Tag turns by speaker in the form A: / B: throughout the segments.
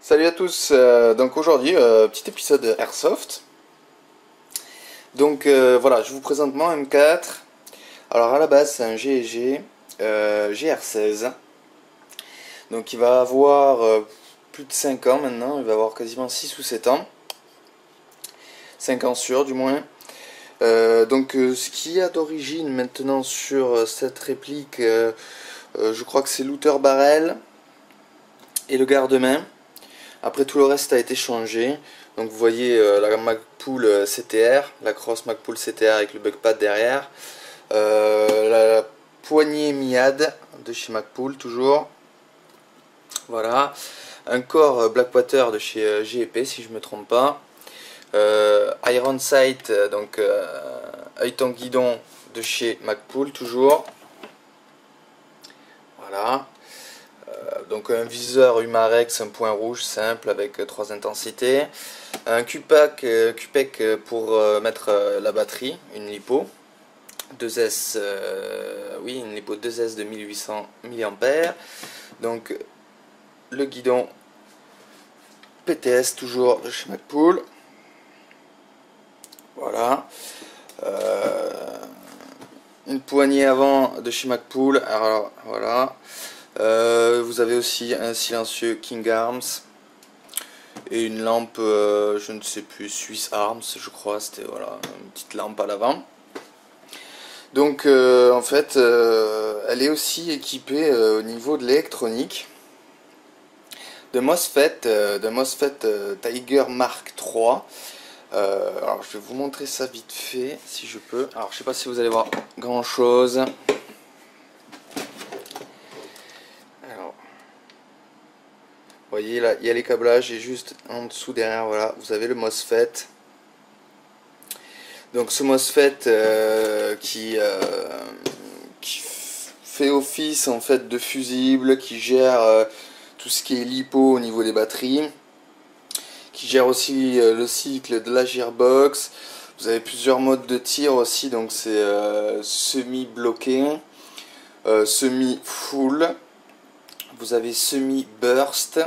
A: Salut à tous, donc aujourd'hui petit épisode Airsoft. Donc voilà, je vous présente mon M4. Alors à la base c'est un GEG GR16. Donc il va avoir plus de 5 ans maintenant, il va avoir quasiment 6 ou 7 ans. 5 ans sûr du moins. Ce qu'il y a d'origine maintenant sur cette réplique, je crois que c'est l'outer barrel et le garde-main. Après tout le reste a été changé. Donc vous voyez la Magpul CTR, la Cross Magpul CTR avec le bugpad derrière. La poignée Miad de chez Magpul toujours. Voilà. Un corps Blackwater de chez GEP si je ne me trompe pas. Iron Sight, donc œilleton guidon de chez Magpul toujours. Voilà. Donc un viseur Humarex, un point rouge simple avec 3 intensités. Un QPEC pour mettre la batterie, une lipo. 2S, oui, une lipo 2S de 1800 mAh. Donc le guidon PTS toujours de chez Magpul. Voilà. Une poignée avant de chez Magpul. Alors voilà. Vous avez aussi un silencieux King Arms et une lampe, je ne sais plus, Swiss Arms, je crois, c'était voilà, une petite lampe à l'avant. Donc en fait, elle est aussi équipée au niveau de l'électronique de MOSFET, Tiger Mark III. Alors je vais vous montrer ça vite fait si je peux. Alors je sais pas si vous allez voir grand chose. Alors, vous voyez là, il y a les câblages et juste en dessous derrière, voilà, vous avez le MOSFET. Donc ce MOSFET qui fait office en fait de fusible, qui gère tout ce qui est lipo au niveau des batteries, qui gère aussi le cycle de la gearbox. Vous avez plusieurs modes de tir aussi, donc c'est semi-bloqué, semi-full, vous avez semi-burst.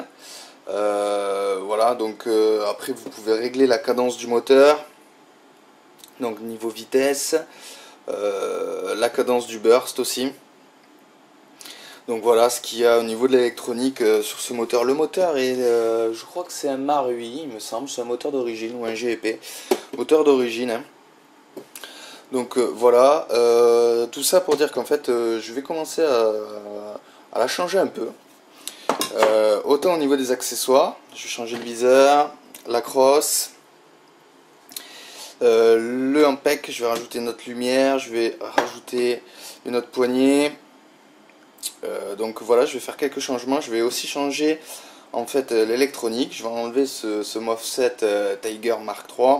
A: Voilà, donc après vous pouvez régler la cadence du moteur, donc niveau vitesse, la cadence du burst aussi. Donc voilà ce qu'il y a au niveau de l'électronique sur ce moteur. Le moteur est, je crois que c'est un Marui, il me semble, c'est un moteur d'origine ou un GEP, moteur d'origine. Hein. Donc voilà, tout ça pour dire qu'en fait je vais commencer à la changer un peu. Autant au niveau des accessoires, je vais changer le viseur, la crosse, le MPEC, je vais rajouter une autre lumière, je vais rajouter une autre poignée. Donc voilà, je vais faire quelques changements. Je vais aussi changer en fait l'électronique. Je vais enlever ce MOSFET Tiger Mark III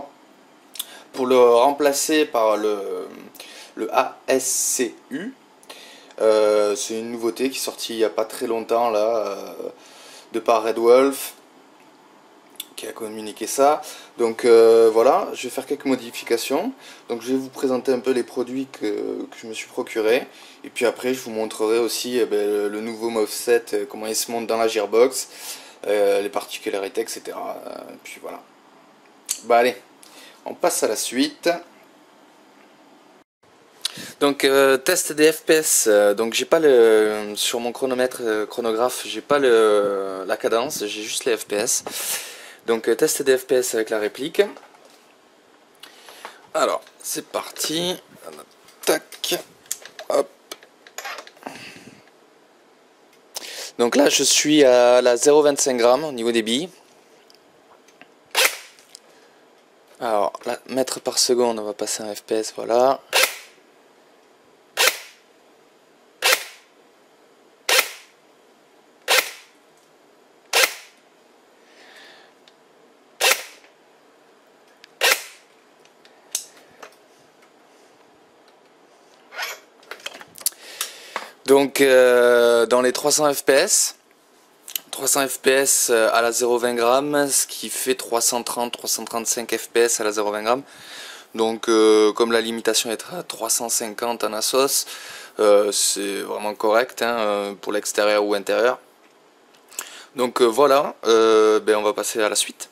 A: pour le remplacer par le ASCU. C'est une nouveauté qui est sortie il n'y a pas très longtemps là, de par Red Wolf, qui a communiqué ça. Donc voilà, je vais faire quelques modifications. Donc je vais vous présenter un peu les produits que je me suis procuré. Et puis après je vous montrerai aussi le nouveau MOSFET, comment il se monte dans la gearbox, les particularités, etc. Et puis voilà. Bah allez, on passe à la suite. Donc test des FPS, donc j'ai pas le sur mon chronomètre chronographe, j'ai pas la cadence, j'ai juste les FPS. Donc test des FPS avec la réplique. Alors c'est parti. Tac. Hop. Donc là je suis à la 0,25 g au niveau des billes. Alors là, mètres par seconde, on va passer un FPS, voilà. Donc dans les 300 fps à la 0,20 g, ce qui fait 330-335 fps à la 0,20 g. Donc comme la limitation est à 350 en ASOS, c'est vraiment correct hein, pour l'extérieur ou intérieur. Donc voilà, ben on va passer à la suite.